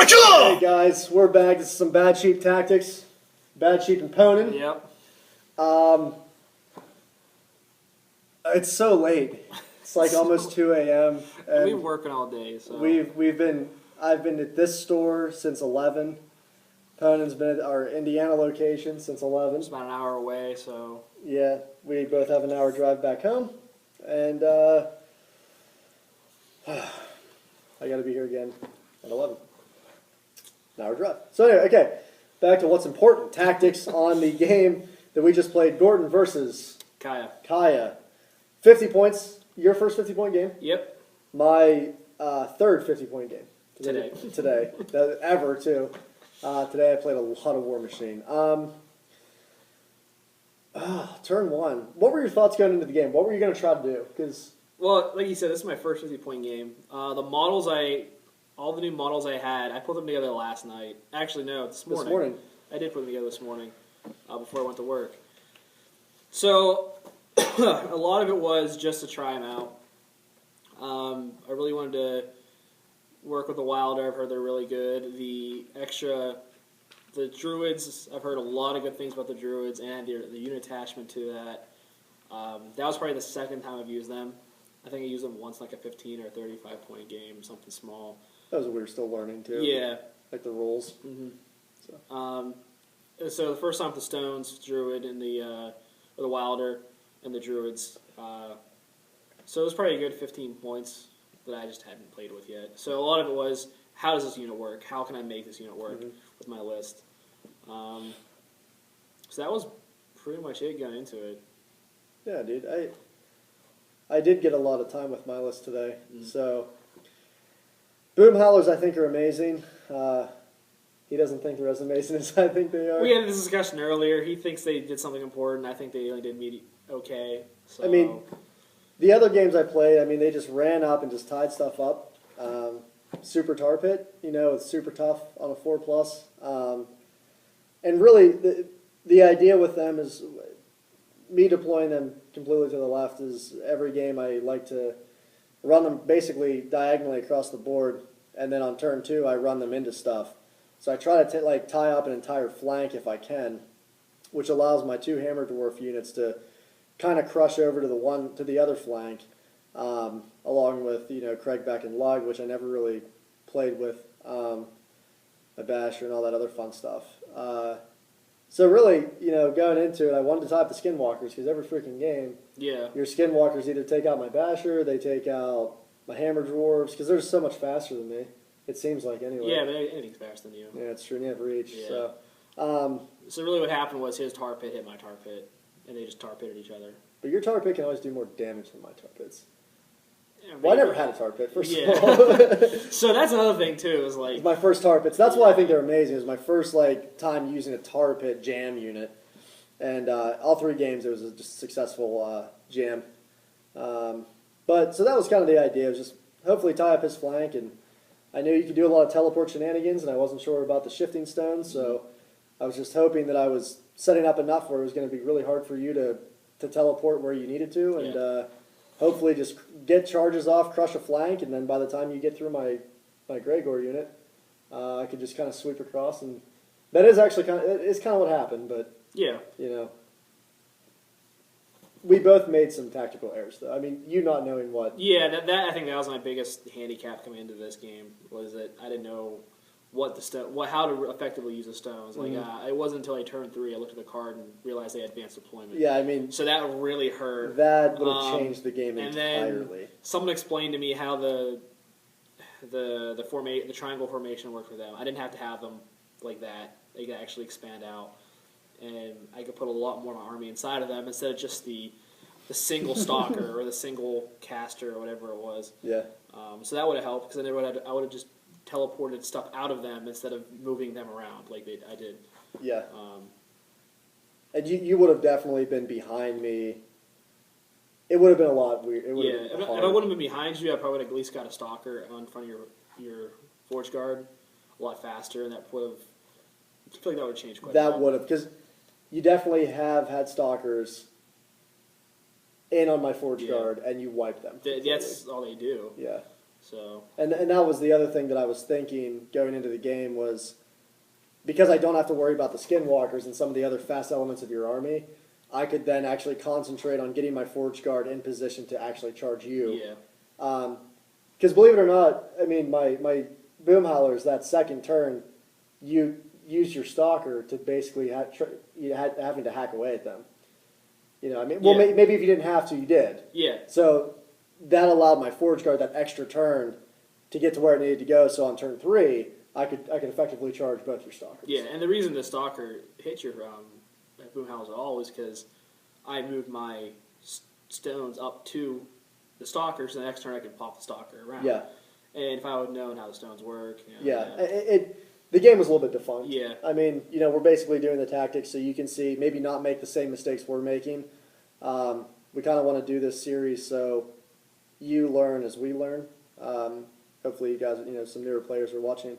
Hey guys, we're back. This is some Bad Sheep tactics. Bad Sheep and Ponin. Yep. It's so late. It's like almost 2 a.m. We've been working all day, so I've been at this store since 11. Ponin's been at our Indiana location since 11. it's about an hour away, so Yeah, we both have an hour drive back home, and I got to be here again at 11. An hour drive. So anyway, okay, back to what's important. Tactics on the game that we just played. Gordon versus Kaya. 50 points. Your first 50-point game. Yep. My third 50-point game. Today. Ever, too. Today I played a lot of War Machine. Turn one. What were your thoughts going into the game? What were you going to try to do? Well, like you said, this is my first 50-point game. All the new models I had, I put them together last night. Actually, no, this morning. I did put them together this morning before I went to work. So, a lot of it was just to try them out. I really wanted to work with the Wilder. I've heard they're really good. The Druids, I've heard a lot of good things about the Druids and the unit attachment to that. That was probably the second time I've used them. I think I used them once, like a 15 or 35-point game, something small. That was what we were still learning, too. Yeah. Like the rules. Mm-hmm. So the first time with the Stones, Druid, and the Wilder, and the Druids. So it was probably a good 15 points that I just hadn't played with yet. So a lot of it was, how does this unit work? How can I make this unit work with my list? So that was pretty much it going into it. Yeah, dude. I did get a lot of time with my list today. So, Boom Howlers I think are amazing. He doesn't think they're as amazing as I think they are. We had this discussion earlier. He thinks they did something important. I think they only did okay. So. I mean, the other games I played, they just ran up and just tied stuff up. Super Tar Pit, it's super tough on a 4+. And really, the idea with them is me deploying them completely to the left is every game I like to run them basically diagonally across the board, and then on turn 2 I run them into stuff. So I try to tie up an entire flank if I can, which allows my 2 Hammer Dwarf units to kind of crush over to the other flank, along with Craigback and Lug, which I never really played with, a Basher and all that other fun stuff. So really, going into it, I wanted to tie up the Skinwalkers because every freaking game, your Skinwalkers either take out my Basher, they take out my Hammer Dwarves, because they're so much faster than me. It seems like anyway. Yeah, but anything's faster than you. Yeah, it's true. You have reach. Yeah. So really, what happened was his tar pit hit my tar pit, and they just tar pitted each other. But your tar pit can always do more damage than my tar pits. Yeah, well, I never had a tar pit, first of all. So that's another thing, too, is like... It's my first tar pits. That's why I think they're amazing. It was my first time using a tar pit jam unit. And all 3 games, it was just a successful jam. So that was kind of the idea. It was just hopefully tie up his flank. And I knew you could do a lot of teleport shenanigans, and I wasn't sure about the shifting stones. So I was just hoping that I was setting up enough where it was going to be really hard for you to teleport where you needed to. And... hopefully just get charges off, crush a flank, and then by the time you get through my Gregor unit, I could just kind of sweep across. And that is actually kind of what happened, but, we both made some tactical errors, though. You not knowing what... Yeah, I think that was my biggest handicap coming into this game, was that I didn't know how to effectively use the stones. It wasn't until I turned 3 I looked at the card and realized they had advanced deployment. Yeah, so that really hurt. That would have changed the game entirely. And then someone explained to me how the triangle formation worked for them. I didn't have to have them like that. They could actually expand out, and I could put a lot more of my army inside of them instead of just the single stalker or the single caster or whatever it was. Yeah. So that would have helped, because I would have just teleported stuff out of them instead of moving them around like I did. Yeah. And you would have definitely been behind me. It would have been a lot weird. If I wouldn't have been behind you, I probably would have at least got a stalker in front of your Forge Guard a lot faster, and that would have... I feel like that would have changed quite a bit. That would have, because you definitely have had stalkers in on my Forge Guard, and you wipe them. That's all they do. Yeah. So and that was the other thing that I was thinking going into the game was because I don't have to worry about the skinwalkers and some of the other fast elements of your army. I could then actually concentrate on getting my Forge Guard in position to actually charge you. yeah, Because believe it or not, I mean my Boom Howlers that second turn, you use your Stalker to basically having to hack away at them. You know, I mean, well, Yeah. maybe if you didn't have to, you did. yeah, So that allowed my Forge Guard that extra turn to get to where it needed to go. So on turn 3, I could effectively charge both your Stalkers. yeah. And the reason the Stalker hit your Boom House at all is because I moved my stones up to the Stalker, so the next turn I could pop the Stalker around. Yeah. And if I would known how the stones work, The game was a little bit defunct. Yeah. I mean, we're basically doing the tactics so you can see, maybe not make the same mistakes we're making. We kind of want to do this series so you learn as we learn. Hopefully you guys, some newer players are watching.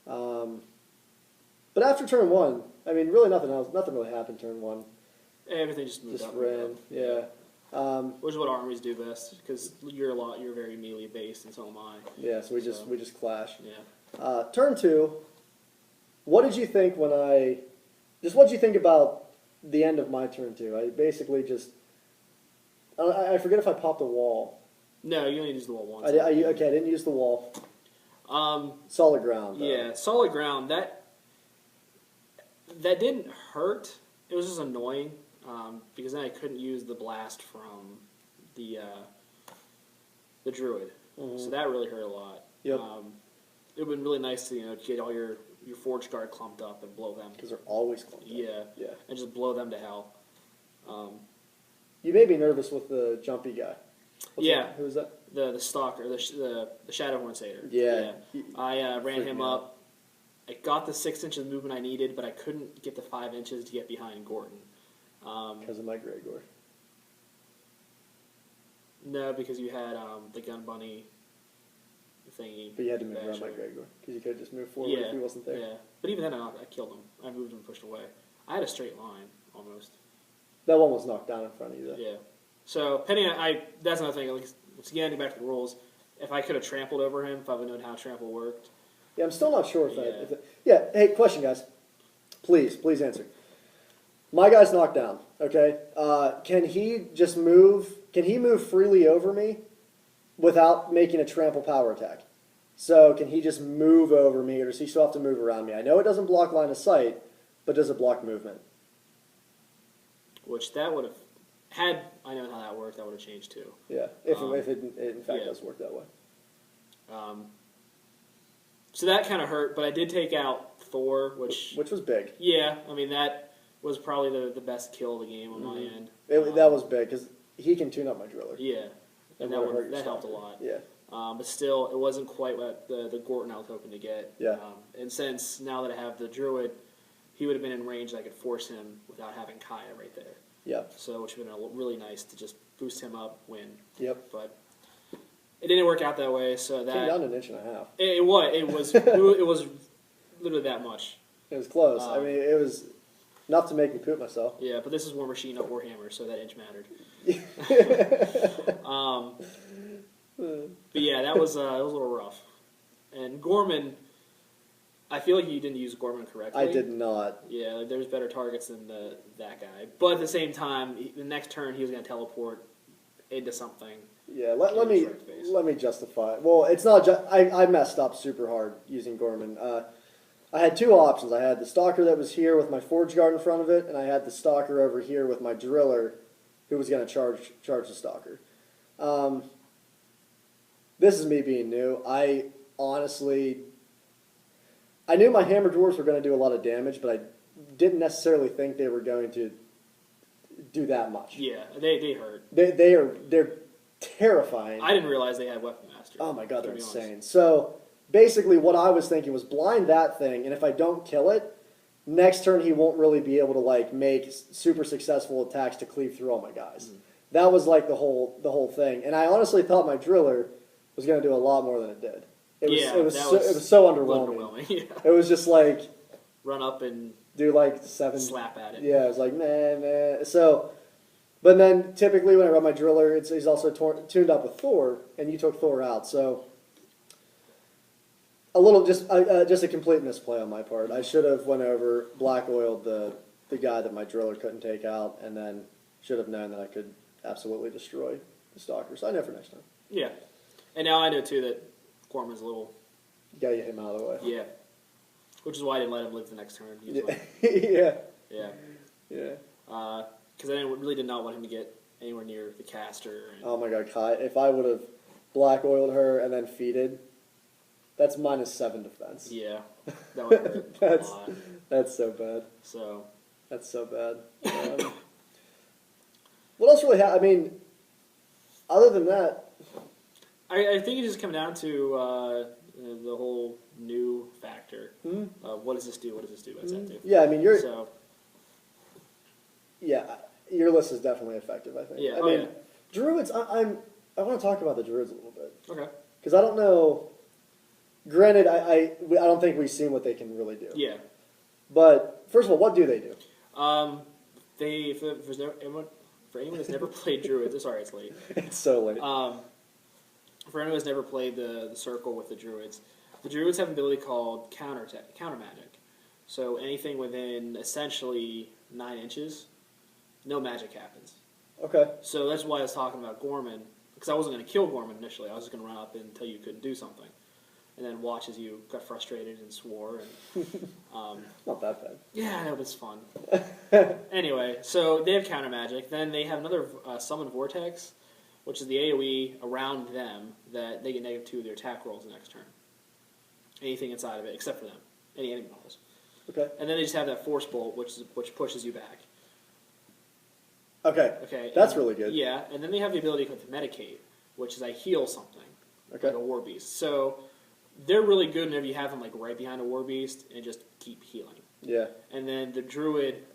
But after turn 1, I mean, really nothing really happened turn 1. everything just moved Just up. ran, yeah. Which is what armies do best, because you're very melee based, and so am I. Yeah, so we just clash. Yeah. Turn 2, what did you think what did you think about the end of my turn 2? I basically I forget if I popped a wall. No, you only use the wall once. Okay, I didn't use the wall. Solid ground, though. Yeah, solid ground. That didn't hurt. It was just annoying because then I couldn't use the blast from the druid. Mm-hmm. So that really hurt a lot. Yep. It would have been really nice to get all your Forge Guard clumped up and blow them. Because they're always clumped up. Yeah, and just blow them to hell. You made me nervous with the jumpy guy. Who was that? The Stalker, the Shadowhorn Satyr. Yeah. I ran him up. I got the 6 inches of movement I needed, but I couldn't get the 5 inches to get behind Gordon. Because of my Gregor. No, because you had the Gun Bunny thingy. But you had to move around my Gregor. Because you could have just moved forward if he wasn't there. Yeah, but even then I killed him. I moved him and pushed away. I had a straight line, almost. That one was knocked down in front of you, though. Yeah. So, that's another thing. Once again, getting back to the rules, if I could have trampled over him, if I would have known how trample worked. Yeah, I'm still not sure if hey, question, guys. Please answer. My guy's knocked down, okay? Can he just move? Can he move freely over me without making a trample power attack? So can he just move over me, or does he still have to move around me? I know it doesn't block line of sight, but does it block movement? Which that would have, had I known how that worked, that would have changed too. Yeah, if it in fact does work that way. So that kind of hurt, but I did take out Thor, which was big. Yeah, I mean that was probably the best kill of the game on my end. That was big because he can tune up my driller. Yeah, and that helped a lot. Yeah. But still, it wasn't quite what the Gorton I was hoping to get. Yeah. And since now that I have the Druid, he would have been in range that I could force him without having Kaya right there. Yep. So which would have been really nice to just boost him up, win. Yep. But it didn't work out that way. So that came down an inch and a half. It was it was literally that much. It was close. I mean, it was enough to make me poop myself. Yeah, but this is War Machine, not Warhammer, so that inch mattered. But yeah, that was a little rough. And Gorman, I feel like you didn't use Gorman correctly. I did not. Yeah, like, there's better targets than that guy. But at the same time, the next turn he was going to teleport into something. Yeah, let me justify it. Well, it's not I messed up super hard using Gorman. I had two options. I had the Stalker that was here with my Forge Guard in front of it, and I had the Stalker over here with my Driller who was going to charge the Stalker. This is me being new. I knew my Hammer Dwarves were going to do a lot of damage, but I didn't necessarily think they were going to do that much. Yeah, they hurt. They're terrifying. I didn't realize they had Weapon Master. Oh my god, they're insane. So basically what I was thinking was blind that thing, and if I don't kill it, next turn he won't really be able to make super successful attacks to cleave through all my guys. Mm-hmm. That was the whole thing. And I honestly thought my Driller was going to do a lot more than it did. It was so underwhelming. Yeah. It was just run up and do 7 slap at it. Yeah, it was nah. So, but then typically when I run my Driller, he's also tuned up with Thor, and you took Thor out. So A little, just a complete misplay on my part. I should have went over, black oiled the guy that my driller couldn't take out, and then should have known that I could absolutely destroy the stalkers. I know for next time. Yeah. And now I know, too, that Gorman's a little... You gotta get him out of the way. Yeah. Which is why I didn't let him live the next turn. Yeah. Yeah. Yeah. Yeah. Because I really did not want him to get anywhere near the caster. Oh my god, Kai. If I would have black oiled her and then feeded, that's -7 defense. Yeah. That would have been a lot. That's so bad. So... That's so bad. What else really happened? I mean, other than that... I think it just comes down to the whole new factor. What does this do? What does this do? What does that do? Yeah, I mean, So... Yeah, your list is definitely effective, I think. Yeah. I mean, Druids, I want to talk about the Druids a little bit. Okay. Because I don't know... Granted, I don't think we've seen what they can really do. Yeah. But, first of all, what do they do? For anyone who's never played Druids, sorry it's late. It's so late. For anyone who's never played the circle with the Druids have an ability called counter magic. So anything within essentially 9 inches, no magic happens. Okay. So that's why I was talking about Gorman, because I wasn't going to kill Gorman initially. I was just going to run up until you couldn't do something. And then watch as you got frustrated and swore. And, Not that bad. yeah, it was fun. Anyway, so they have counter magic. Then they have another summon vortex, which is the AoE around them that they get -2 of their attack rolls the next turn. Anything inside of it, except for them. Any enemy models. Okay. And then they just have that force bolt, which pushes you back. Okay. Okay. That's really good. Yeah, and then they have the ability to medicate, which is I heal something. Okay. Like a war beast. So they're really good whenever you have them like right behind a war beast and just keep healing. Yeah. And then the druid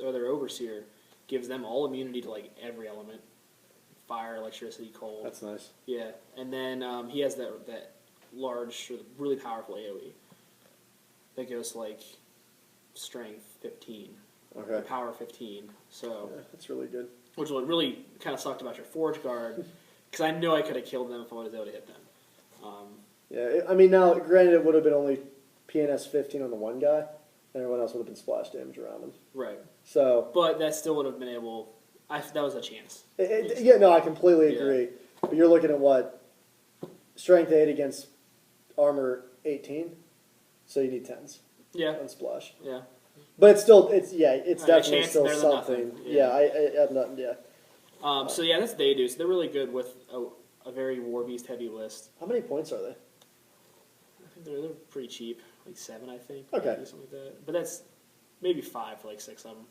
or their overseer gives them all immunity to like every element: fire, electricity, cold. That's nice. Yeah, and then he has that large, really powerful AoE that goes to like strength 15, Okay. power 15. So Yeah, that's really good. which really kind of sucked about your forge guard because I know I could have killed them if I was able to hit them. Yeah, I mean, now, granted, it would have been only PNS 15 on the one guy, and everyone else would have been splash damage around him. Right. So, But that still would have been able... that was a chance. yeah, no, I completely agree. But you're looking at what? Strength 8 against armor 18? So you need 10s. Yeah. On splash. Yeah. But it's definitely chance still better than something. nothing. Yeah, I have nothing, yeah. So yeah, that's what they do. So they're really good with a very war beast heavy list. How many points are they? I think they're pretty cheap, like 7, I think. Okay. Something like that. But that's maybe 5 for like 6 of them.